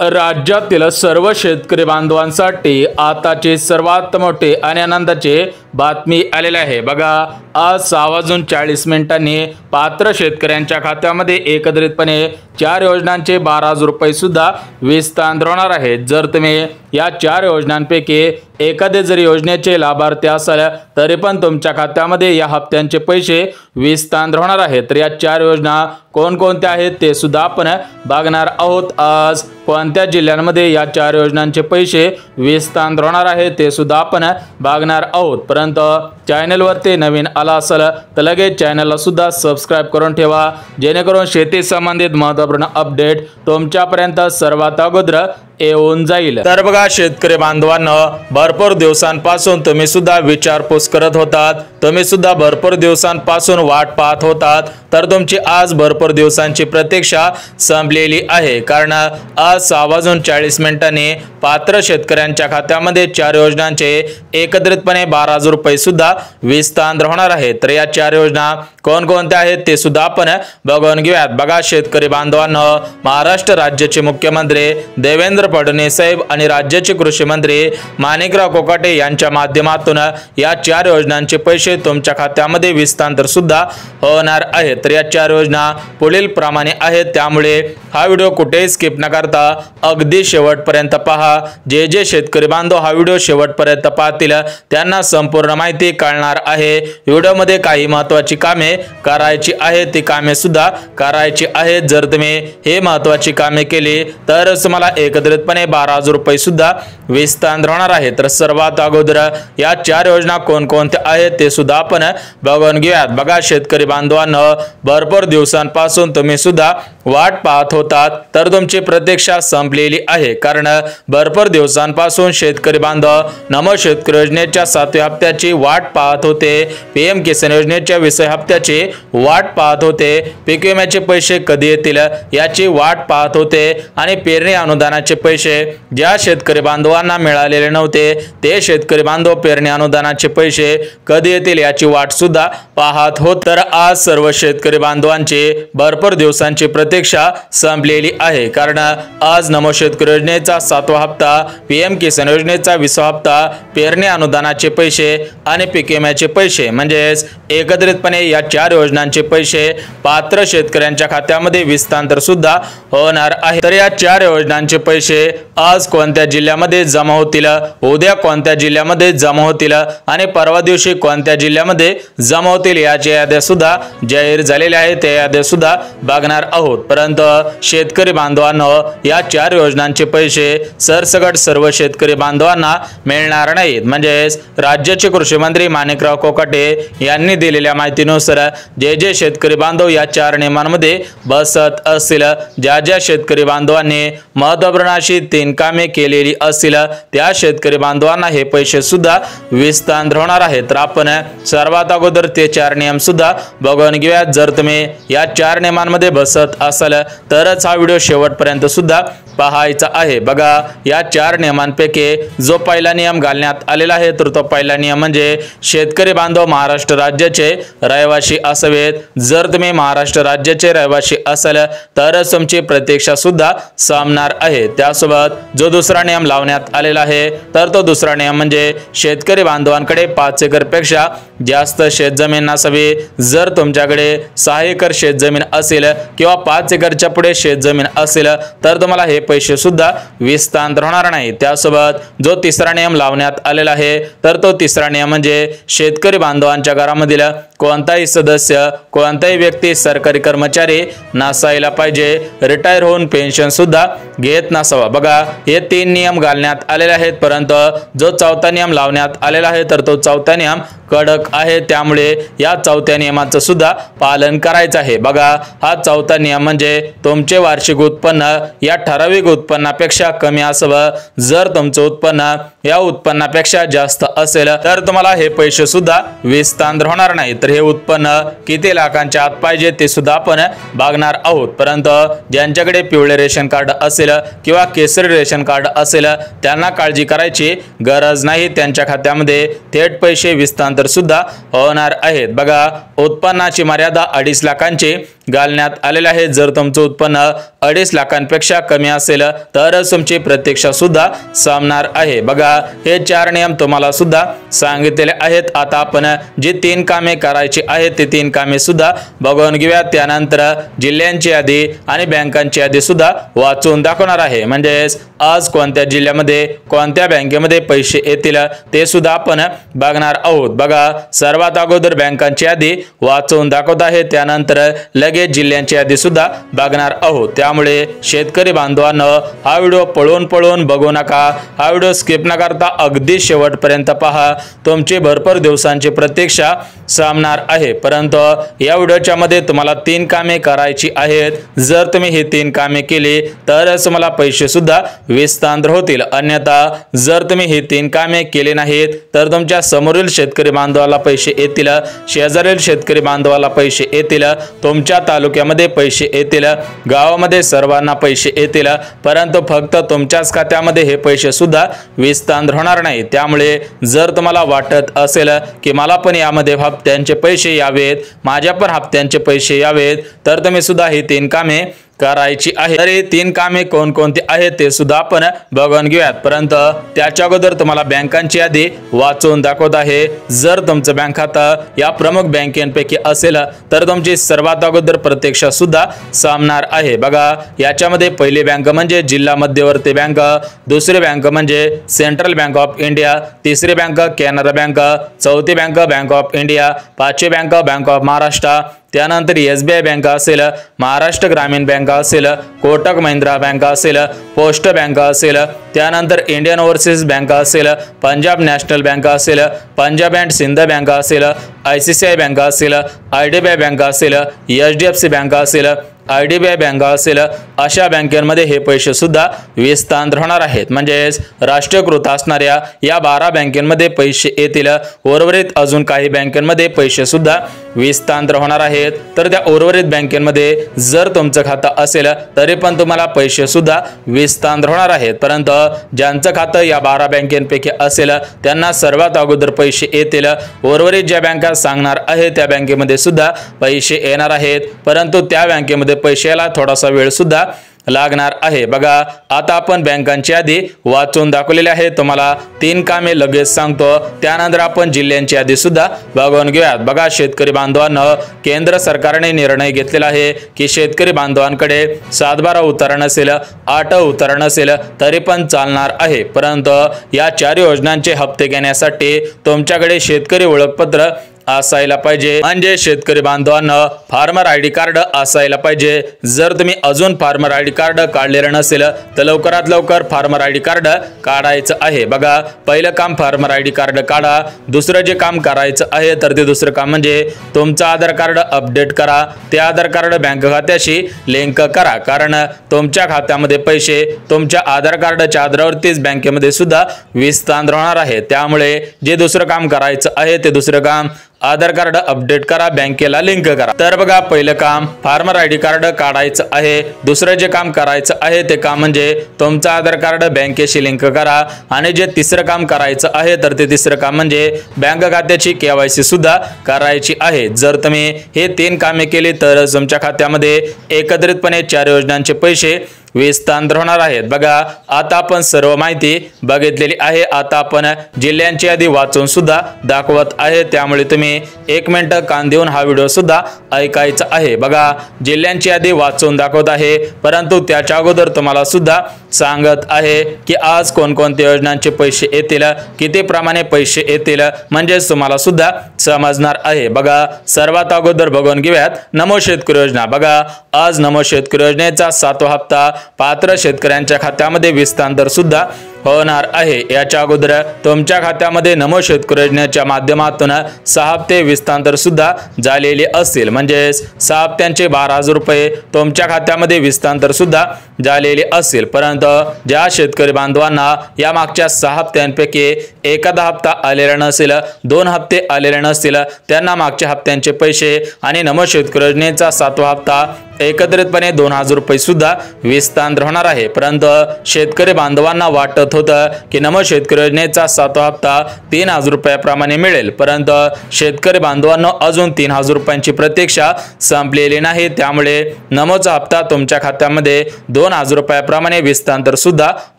राज्यातील सर्व शेतकरी बांधवांसाठी आताचे सर्वात मोठे आणि आनंदाचे बातमी आलेले आहे। बघा, आज 6:40 पात्र शेतकऱ्यांच्या खात्यामध्ये एकत्रितपणे 4 योजनांचे 12,000 रुपये सुद्धा विस्तार होणार आहेत। जर तुम्ही या 4 योजनांपैकी एखाद्या जरी योजनेचे लाभार्थी असाल तरी पण तुमच्या खात्यामध्ये या हप्त्यांचे पैसे विस्तार होणार आहेत। तर या 4 योजना कोणकोणत्या आहेत ते सुद्धा आपण बघणार आहोत। आज कोणत्या जिल्ह्यांमध्ये या 4 योजनांचे पैसे विस्तार होणार आहेत ते सुद्धा आपण बघणार आहोत। परंतु चॅनलवरती नवीन आला असेल तर लगेच चॅनलला सुद्धा सबस्क्राइब करून ठेवा, जेणेकरून शेती संबंधित महत्त्वपूर्ण अपडेट तुमच्यापर्यंत सर्वात अगोदर येऊन जाईल। तर बघा शेतकरी बांधवांनो, भरपूर दिवसांपासून तुम्ही सुद्धा विचारपूस करत होतात, तुम्ही सुद्धा भरपूर दिवसांपासून वाट पाहत होतात, तर तुमची आज भरपूर दिवसांची प्रतीक्षा संपलेली आहे। कारण आज 6:40 पात्र शेतकऱ्यांच्या खात्यामध्ये 4 योजनांचे एकत्रितपणे 12,000 रुपये सुद्धा विस्तार होणार आहेत। तर या 4 योजना कोणकोणत्या आहेत ते सुद्धा आपण बघून घेऊयात। बघा शेतकरी बांधवांनो, महाराष्ट्र राज्याचे मुख्यमंत्री देवेंद्र फडणवीस साहेब आणि राज्याचे कृषी मंत्री माणिकराव कोकाटे यांच्या माध्यमातून या 4 योजनांचे पैसे तुमच्या खात्यामध्ये विस्तार सुद्धा होणार आहेत। तर या 4 योजना पुढील प्रमाणे आहेत, त्यामुळे हा व्हिडिओ कुठेही स्किप न करता अगदी शेवटपर्यंत पहा। जे शेतकरी बांधव हा व्हिडिओ शेवटपर्यंत पाहतील त्यांना संपूर्ण माहिती कळणार आहे। व्हिडिओमध्ये काही महत्त्वाची कामे करायची आहेत, ती कामे सुद्धा करायची आहेत। जर तुम्ही हे महत्त्वाची कामे केली तरच तुम्हाला एकत्रितपणे 12,000 रुपये सुद्धा विस्तार होणार आहे। तर सर्वात अगोदर या 4 योजना कोणकोणत्या आहेत ते सुद्धा आपण बघून घेऊयात। बघा शेतकरी बांधवांनो, भरपूर दिवसांपासून तुम्ही सुद्धा वाट पाहत होतात, तर तुमची प्रतीक्षा संपलेली आहे। कारण भरपूर दिवसांपासून शेतकरी बांधव नमो शेतकरी योजनेच्या 7व्या हप्त्याची वाट पाहत होते, पीएम किसान योजनेच्या 20व्या हप्त्याची वाट पाहत होते, पीक विम्याचे पैसे कधी येतील याची वाट पाहत होते, आणि पेरणी अनुदानाचे पैसे ज्या शेतकरी बांधवांना मिळालेले नव्हते ते शेतकरी बांधव पेरणी अनुदानाचे पैसे कधी येतील याची वाट सुद्धा पाहत होत। तर आज सर्व शेतकरी बांधवांची भरपूर दिवसांची प्रतीक्षा संपलेली आहे। कारण आज नमो शेतकरी योजनेचा 7वा हप्ता, पीएम किसान योजनेचा 20वा हप्ता, पेरणी अनुदानाचे पैसे आणि पीक विम्याचे पैसे म्हणजेच एकत्रितपणे या 4 योजनांचे पैसे पात्र शेतकऱ्यांच्या खात्यामध्ये विस्तार सुद्धा होणार आहे। तर या 4 योजनांचे पैसे आज कोणत्या जिल्ह्यामध्ये जमा होतील, उद्या कोणत्या जिल्ह्यामध्ये जमा होतील आणि परवा दिवशी कोणत्या जिल्ह्यामध्ये जमा होतील याच्या याद्या सुद्धा जाहीर झालेल्या आहेत, त्या याद्या सुद्धा बघणार आहोत। परंतु शेतकरी बांधवांनो, या 4 योजनांचे पैसे सरसकट सर्व शेतकरी बांधवांना मिळणार नाहीत। म्हणजेच राज्याचे कृषी मंत्री माणिकराव कोकाटे यांनी दिलेल्या माहितीनुसार जे शेतकरी बांधव या 4 नियमांमध्ये बसत असतील, ज्या शेतकरी बांधवांनी महत्त्वपूर्ण अशी 3 कामे केलेली असतील त्या शेतकरी बांधवांना हे पैसे सुद्धा विस्तार होणार आहेत। तर आपण सर्वात अगोदर ते 4 नियम सुद्धा बघून घेऊयात। जर तुम्ही या 4 नियमांमध्ये बसत असाल तरच हा व्हिडिओ शेवटपर्यंत सुद्धा पाहायचा आहे। बघा, या 4 नियमांपैकी जो पहिला नियम घालण्यात आलेला आहे तर तो पहिला नियम म्हणजे शेतकरी बांधव महाराष्ट्र राज्याचे रहिवासी असावेत। जर तुम्ही महाराष्ट्र राज्याचे रहिवासी असाल तरच तुमची प्रतीक्षा सुद्धा संपणार आहे। त्यासोबत जो दुसरा नियम लावण्यात आलेला आहे तर तो दुसरा नियम म्हणजे शेतकरी बांधवांकडे 5 एकरपेक्षा जास्त शेतजमीन नसावी। जर तुमच्याकडे 6 एकर शेतजमीन असेल किंवा 5 एकरच्या पुढे शेतजमीन असेल तर तुम्हाला हे पैसे सुद्धा विस्तार होणार नाही। त्यासोबत जो तिसरा नियम लावण्यात आलेला आहे तर तो तिसरा नियम म्हणजे शेतकरी बांधवांच्या घरामधील कोणताही सदस्य, कोणताही व्यक्ती सरकारी कर्मचारी नसायला पाहिजे, रिटायर होऊन पेन्शन सुद्धा घेत नसावा। बघा, हे 3 नियम घालण्यात आलेले आहेत, परंतु जो 4था नियम लावण्यात आलेला आहे तर तो 4था नियम कडक आहे, त्यामुळे या 4थ्या नियमाचं सुद्धा पालन करायचं आहे। बघा, हा 4था नियम म्हणजे तुमचे वार्षिक उत्पन्न या ठराविक उत्पन्नापेक्षा कमी असावं। जर तुमचं उत्पन्न या उत्पन्नापेक्षा जास्त असेल तर तुम्हाला हे पैसे सुद्धा विस्तार होणार नाही। तर हे उत्पन्न किती लाखांच्या आत पाहिजे ते सुद्धा आपण बघणार आहोत। परंतु ज्यांच्याकडे पिवळे रेशन कार्ड असेल किंवा केसरी रेशन कार्ड असेल त्यांना काळजी करायची गरज नाही, त्यांच्या खात्यामध्ये थेट पैसे विस्तार सुद्धा होणार आहेत। बघा, उत्पन्नाची मर्यादा 2.5 लाखांची घालण्यात आलेले आहे। जर तुमचं उत्पन्न 2.5 लाखांपेक्षा कमी असेल तरच तुमची प्रतीक्षा सुद्धा संपणार आहे। बघा हे 4 नियम तुम्हाला सुद्धा सांगितलेले आहेत। आता आपण जी 3 कामे करायची आहेत ते 3 कामे सुद्धा बघून घेऊया। त्यानंतर जिल्ह्यांची यादी आणि बँकांची यादी सुद्धा वाचून दाखवणार आहे। म्हणजे आज कोणत्या जिल्ह्यामध्ये कोणत्या बँकेमध्ये पैसे येतील ते सुद्धा आपण बघणार आहोत। बघा सर्वात अगोदर बँकांची यादी वाचून दाखवत आहे, त्यानंतर लगेच जिल्ह्यांची यादी सुद्धा बघणार आहोत। त्यामुळे शेतकरी बांधवांनो हा व्हिडिओ पळून बघू नका, हा व्हिडिओ स्किप न करता अगदी शेवटपर्यंत पहा। तुमची भरपूर दिवसांची प्रतीक्षा संपणार आहे, परंतु या व्हिडिओच्या मध्ये तुम्हाला 3 कामे करायची आहेत। जर तुम्ही ही 3 कामे केली तरच तुम्हाला पैसे सुद्धा विस्तार होतील, अन्यथा जर तुम्ही ही 3 कामे केली नाहीत तर तुमच्या समोरील शेतकरी बांधवाला पैसे येतील, शेजारील शेतकरी बांधवाला पैसे येतील, तुमच्या तालुक्यामध्ये पैसे येतील, गावामध्ये सर्वांना पैसे येतील, परंतु फक्त तुमच्याच खात्यामध्ये हे पैसे सुद्धा विस्तार होणार नाही। त्यामुळे जर तुम्हाला वाटत असेल की मला पण यामध्ये हप्त्यांचे पैसे यावेत, माझ्या पण हप्त्यांचे पैसे यावेत, तर तुम्ही सुद्धा ही 3 कामे करायची आहे। तर हे 3 कामे कोणकोणती आहेत ते सुद्धा आपण बघून घेऊयात, परंतु त्याच्या अगोदर तुम्हाला बँकांची यादी वाचून दाखवत आहे। जर तुमचं बँक खातं या प्रमुख बँकेपैकी असेल तर तुमची सर्वात अगोदर प्रतीक्षा सुद्धा संपणार आहे। बघा याच्यामध्ये पहिली बँक म्हणजे जिल्हा मध्यवर्ती बँक, दुसरी बँक म्हणजे सेंट्रल बँक ऑफ इंडिया, तिसरी बँक कॅनरा बँक, चौथी बँक बँक ऑफ इंडिया, पाचवी बँक बँक ऑफ महाराष्ट्र, त्यानंतर SBI बँक असेल, महाराष्ट्र ग्रामीण बँक असेल, कोटक महिंद्रा बँक असेल, पोस्ट बँक असेल, त्यानंतर इंडियन ओव्हरसीज बँक असेल, पंजाब नॅशनल बँक असेल, पंजाब अँड सिंध बँक असेल, ICICI बँक असेल, IDBI बँक असेल, HDFC बँक असेल, IDBI बँक असेल, अशा बँकांमध्ये हे पैसे सुद्धा विस्तार होणार आहेत। म्हणजे राष्ट्रीयकृत असणाऱ्या या 12 बँकांमध्ये पैसे येतील, उर्वरित अजून काही बँकांमध्ये पैसे सुद्धा विस्तार होणार आहेत। तर त्या उर्वरित बँकांमध्ये जर तुमचं खातं असेल तरी पण तुम्हाला पैसे सुद्धा विस्तार होणार आहेत, परंतु ज्यांचं खातं या 12 बँकांपैकी असेल त्यांना सर्वात अगोदर पैसे येतील। उर्वरित ज्या बँका सांगणार आहे त्या बँकेमध्ये सुद्धा पैसे येणार आहेत, परंतु त्या बँकेमध्ये पैशाला थोडासा वेळ सुद्धा लागणार आहे। बघा आता आपण बँकांची यादी वाचून दाखवलेली आहे, तुम्हाला 3 कामे लगेच सांगतो, त्यानंतर आपण जिल्ह्यांची यादी सुद्धा बघून घेऊयात। बघा शेतकरी बांधवांनो केंद्र सरकारने निर्णय घेतलेला आहे की शेतकरी बांधवांकडे 7-12 उतारा नसेल, 8 उतारा नसेल तरी पण चालणार आहे, परंतु या 4 योजनांचे हप्ते घेण्यासाठी तुमच्याकडे शेतकरी ओळखपत्र असायला पाहिजे। म्हणजे शेतकरी बांधवांना फार्मर ID कार्ड असायला पाहिजे। जर तुम्ही अजून फार्मर ID कार्ड काढलेलं नसेल तर लवकरात लवकर फार्मर ID कार्ड काढायचं आहे। बघा पहिलं काम फार्मर ID कार्ड काढा। दुसरं जे काम करायचं आहे तर ते दुसरं काम म्हणजे तुमचं आधार कार्ड अपडेट करा, ते आधार कार्ड बँक खात्याशी लिंक करा, कारण तुमच्या खात्यामध्ये पैसे तुमच्या आधार कार्डच्या आधारावरतीच बँकेमध्ये सुद्धा विस्तार होणार आहे। त्यामुळे जे दुसरं काम करायचं आहे ते दुसरं काम आधार कार्ड अपडेट करा, बँकेला लिंक करा। तर बघा पहिलं काम फार्मर ID कार्ड काढायचं आहे, दुसरं जे काम करायचं आहे ते काम म्हणजे तुमचं आधार कार्ड बँकेशी लिंक करा, आणि जे तिसरं काम करायचं आहे तर ते तिसरं काम म्हणजे बँक खात्याची KYC सुद्धा करायची आहे। जर तुम्ही हे 3 कामे केली तर तुमच्या खात्यामध्ये एकत्रितपणे 4 योजनांचे पैसे विस्तार होणार आहेत। बघा आता आपण सर्व माहिती बघितलेली आहे, आता आपण जिल्ह्यांची यादी वाचून सुद्धा दाखवत आहे, त्यामुळे तुम्ही 1 मिनिट कान देऊन हा व्हिडिओ सुद्धा ऐकायचा आहे। बघा जिल्ह्यांची यादी वाचून दाखवत आहे, परंतु त्याच्या अगोदर तुम्हाला सुद्धा सांगत आहे की आज कोणकोणत्या योजनांचे पैसे येतील, किती प्रमाणे पैसे येतील, म्हणजे तुम्हाला सुद्धा समजणार आहे। बघा सर्वात अगोदर बघून घेऊयात नमो शेतकरी योजना। बघा आज नमो शेतकरी योजनेचा 7वा हप्ता पात्र शेतकऱ्यांच्या खात्यामध्ये विस्तार सुद्धा होणार आहे। याच्या अगोदर तुमच्या खात्यामध्ये नमो शेतकरी योजनेच्या माध्यमातून 6 हप्ते विस्तार सुद्धा झालेले असतील, म्हणजे 6 हप्त्यांचे 12,000 रुपये तुमच्या खात्यामध्ये विस्तार सुद्धा झालेले असतील, परंतु ज्या शेतकरी बांधवांना या मागच्या 6 हप्त्यांपैकी एखादा हप्ता आलेला नसेल, 2 हप्ते आलेले नसतील, त्यांना मागच्या हप्त्यांचे पैसे आणि नमो शेतकरी योजनेचा 7वा हप्ता एकत्रितपणे 2,000 रुपये सुद्धा विस्तार होणार आहे। परंतु शेतकरी बांधवांना वाटत वाटत होतं की नमो शेतकरी योजनेचा 7वा हप्ता 3000 रुपयाप्रमाणे मिळेल, परंतु शेतकरी बांधवांनो अजून 3000 रुपयांची प्रतीक्षा संपलेली नाही। त्यामुळे नमोचा हप्ता तुमच्या खात्यामध्ये 2000 रुपयाप्रमाणे विस्तांतर सुद्धा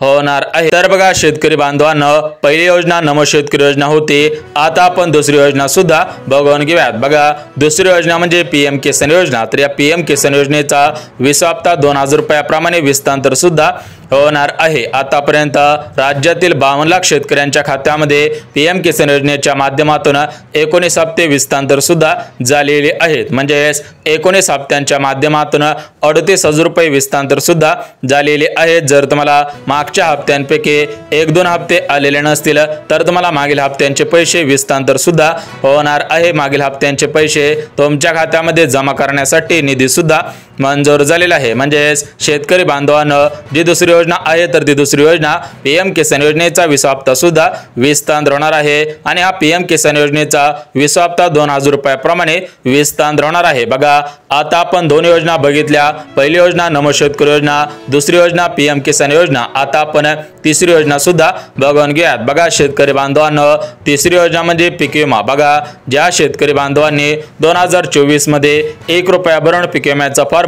होणार आहे। तर बघा शेतकरी बांधवांनो, पहिली योजना नमो शेतकरी योजना होती, आता आपण दुसरी योजना सुद्धा बघून घेऊयात। बघा दुसरी योजना म्हणजे पीएम किसान योजना। तर या पीएम किसान योजनेचा 20वा हप्ता 2000 रुपयाप्रमाणे विस्तांतर सुद्धा होणार आहे। आतापर्यंत राज्यातील 52 लाख शेतकऱ्यांच्या खात्यामध्ये पीएम किसान योजनेच्या माध्यमातून 19 हप्ते विस्तांतर सुद्धा झालेले आहेत। म्हणजे 19 हप्त्यांच्या माध्यमातून 38,000 रुपये विस्तांतर सुद्धा झालेले आहेत। जर तुम्हाला मागच्या हप्त्यांपैकी 1-2 हप्ते आलेले नसतील तर तुम्हाला मागील हप्त्यांचे पैसे विस्तांतर सुद्धा होणार आहे। मागील हप्त्यांचे पैसे तुमच्या खात्यामध्ये जमा करण्यासाठी निधी सुद्धा मंजूर झालेला आहे। म्हणजे शेतकरी बांधवांनो, जी दुसरी योजना आहे तर ती दुसरी योजना पीएम किसान योजनेचा 20वा हप्ता सुद्धा विस्तांतर होणार आहे आणि हा पीएम किसान योजनेचा 20वा हप्ता 2000 रुपयाप्रमाणे विस्तांतर होणार आहे। बघा आता आपण दोन योजना बघितल्या, पहिली योजना नमो शेतकरी योजना, दुसरी योजना पीएम किसान योजना। आता आपण तिसरी योजना सुद्धा बघून घेऊयात। बघा शेतकरी बांधवांनो, तिसरी योजना म्हणजे पीक विमा। बघा ज्या शेतकरी बांधवांनी 2024 मध्ये 1 रुपया भरून पीक विम्याचा फॉर्म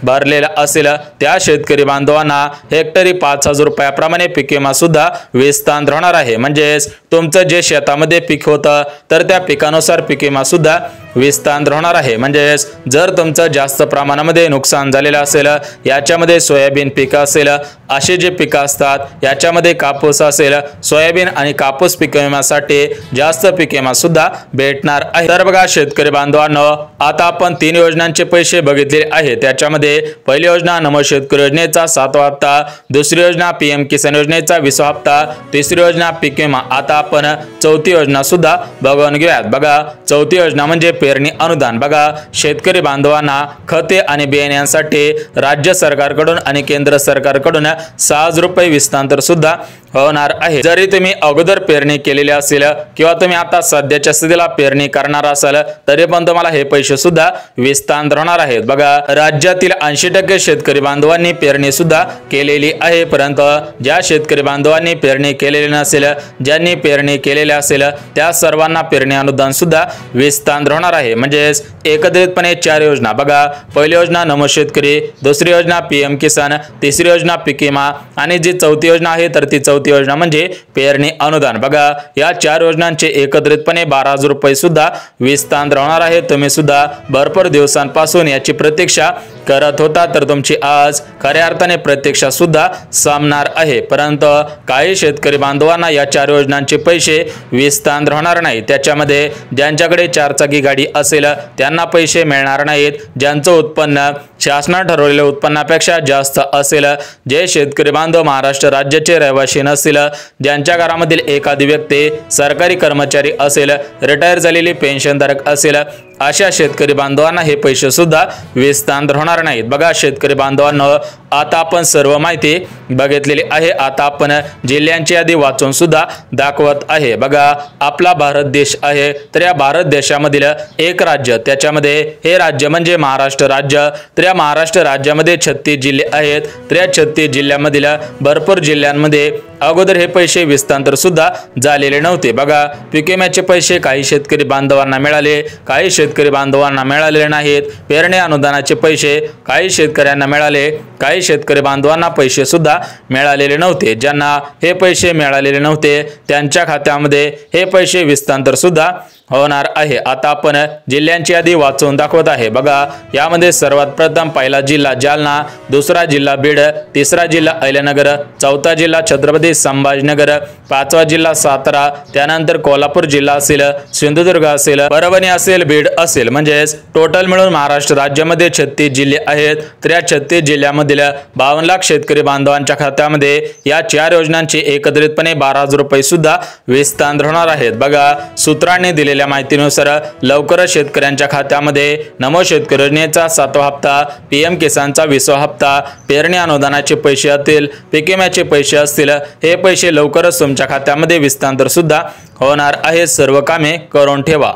भरलेला असेल त्या शेतकरी बांधवांना हेक्टरी 5000 रुपयाप्रमाणे पीक विमा सुद्धा विस्तांतर होणार आहे। म्हणजे तुमचं जे शेतामध्ये पीक होतं तर त्या पिकानुसार पीक विमा सुद्धा विस्तांतर होणार आहे। म्हणजे जर तुमचं जास्त प्रमाणामध्ये नुकसान झालेलं असेल, याच्यामध्ये सोयाबीन पीक असेल, असे जे पिकं असतात याच्यामध्ये कापूस असेल, सोयाबीन आणि कापूस पीक विम्यासाठी जास्त पीक विमा सुद्धा भेटणार आहे। तर बघा शेतकरी बांधवांनो, आता आपण 3 योजनांचे पैसे बघितलेले आहेत। त्याच्यामध्ये पहिली योजना नमो शेतकरी योजनेचा 7वा हप्ता, दुसरी योजना पीएम किसान योजनेचा 20वा हप्ता, तिसरी योजना पीक विमा। आता आपण चौथी योजना सुद्धा बघून घेऊयात। बघा चौथी योजना म्हणजे पेरणी अनुदान। बघा शेतकरी बांधवांना खते आणि बियाण्यांसाठी राज्य सरकारकडून आणि केंद्र सरकारकडून 6,000 रुपये विस्तांतर सुद्धा होणार आहे। जरी तुम्ही अगोदर पेरणी केलेली असेल किंवा तुम्ही आता सध्याच्या स्थितीला पेरणी करणार असाल तरी पण तुम्हाला हे पैसे सुद्धा विस्तांतर होणार आहेत। बघा राज्यातील 80% शेतकरी बांधवांनी पेरणी सुद्धा केलेली आहे, परंतु ज्या शेतकरी बांधवांनी पेरणी केलेली नसेल, ज्यांनी पेरणी केलेली असेल त्या सर्वांना पेरणी अनुदान सुद्धा विस्तांतर होणार आहे। म्हणजे एकत्रितपणे 4 योजना। बघा पहिली योजना नमो शेतकरी, दुसरी योजना पीएम किसान, तिसरी योजना पीक विमा आणि जी चौथी योजना आहे तर ती चौथी योजना म्हणजे पेरणी अनुदान। बघा या 4 योजनांचे एकत्रितपणे 12,000 रुपये सुद्धा विस्तांतर होणार आहे। तुम्ही सुद्धा भरपूर दिवसांपासून याची प्रतीक्षा करत होता, तर तुमची आज खऱ्या अर्थाने प्रतीक्षा सुद्धा संपणार आहे। परंतु काही शेतकरी बांधवांना या 4 योजनांचे पैसे विस्तांतर होणार नाही। त्याच्यामध्ये ज्यांच्याकडे 4 चाकी गाडी असेल त्यांना पैसे मिळणार नाहीत, ज्यांचं उत्पन्न शासनाने ठरवलेल्या उत्पन्नापेक्षा जास्त असेल, जे शेतकरी बांधव महाराष्ट्र राज्याचे रहिवासी नसतील, ज्यांच्या घरामधील एखादी व्यक्ती सरकारी कर्मचारी असेल, रिटायर झालेली पेन्शनधारक असेल, अशा शेतकरी बांधवांना हे पैसे सुद्धा विस्तांतर होणार नाहीत। बघा शेतकरी बांधवांनो, आता आपण सर्व माहिती बघितलेली आहे। आता आपण जिल्ह्यांची यादी वाचून सुद्धा दाखवत आहे। बघा आपला भारत देश आहे, तर या भारत देशामधील एक राज्य, त्याच्यामध्ये हे राज्य म्हणजे महाराष्ट्र राज्य। तर या महाराष्ट्र राज्यामध्ये 36 जिल्हे आहेत। तर या 36 जिल्ह्यांमधील भरपूर जिल्ह्यांमध्ये अगोदर हे पैसे विस्तांतर सुद्धा झालेले नव्हते। बघा पीक विम्याचे पैसे काही शेतकरी बांधवांना मिळाले, काही शेतकरी बांधवांना मिळालेले नाहीत। पेरणी अनुदानाचे पैसे काही शेतकऱ्यांना मिळाले, काही शेतकरी बांधवांना पैसे सुद्धा मिळालेले नव्हते। ज्यांना हे पैसे मिळालेले नव्हते त्यांच्या खात्यामध्ये हे पैसे विस्तांतर सुद्धा होणार आहे। आता आपण जिल्ह्यांची यादी वाचून दाखवत आहे। बघा यामध्ये सर्वात प्रथम पहिला जिल्हा जालना, दुसरा जिल्हा बीड, तिसरा जिल्हा अहिल्यानगर, चौथा जिल्हा छत्रपती संभाजीनगर, पाचवा जिल्हा सातारा, त्यानंतर कोल्हापूर जिल्हा असेल, सिंधुदुर्ग असेल, परभणी असेल, बीड असेल। म्हणजे टोटल मिळून महाराष्ट्र राज्यामध्ये 36 जिल्हे आहेत। तर या 36 जिल्ह्यामधील 52 लाख शेतकरी बांधवांच्या खात्यामध्ये या 4 योजनांचे एकत्रितपणे 12,000 रुपये सुद्धा विस्तांतर होणार आहेत। बघा सूत्रांनी दिलेल्या माहितीनुसार लवकरच शेतकऱ्यांच्या खात्यामध्ये नमो शेतकरी योजनेचा 7वा हप्ता, पीएम किसानचा 20वा हप्ता, पेरणी अनुदानाचे पैसे असतील, पीक विम्याचे पैसे असतील, हे पैसे लवकरच तुमच्या खात्यामध्ये विस्तांतर सुद्धा होणार आहे। सर्व कामे करून ठेवा।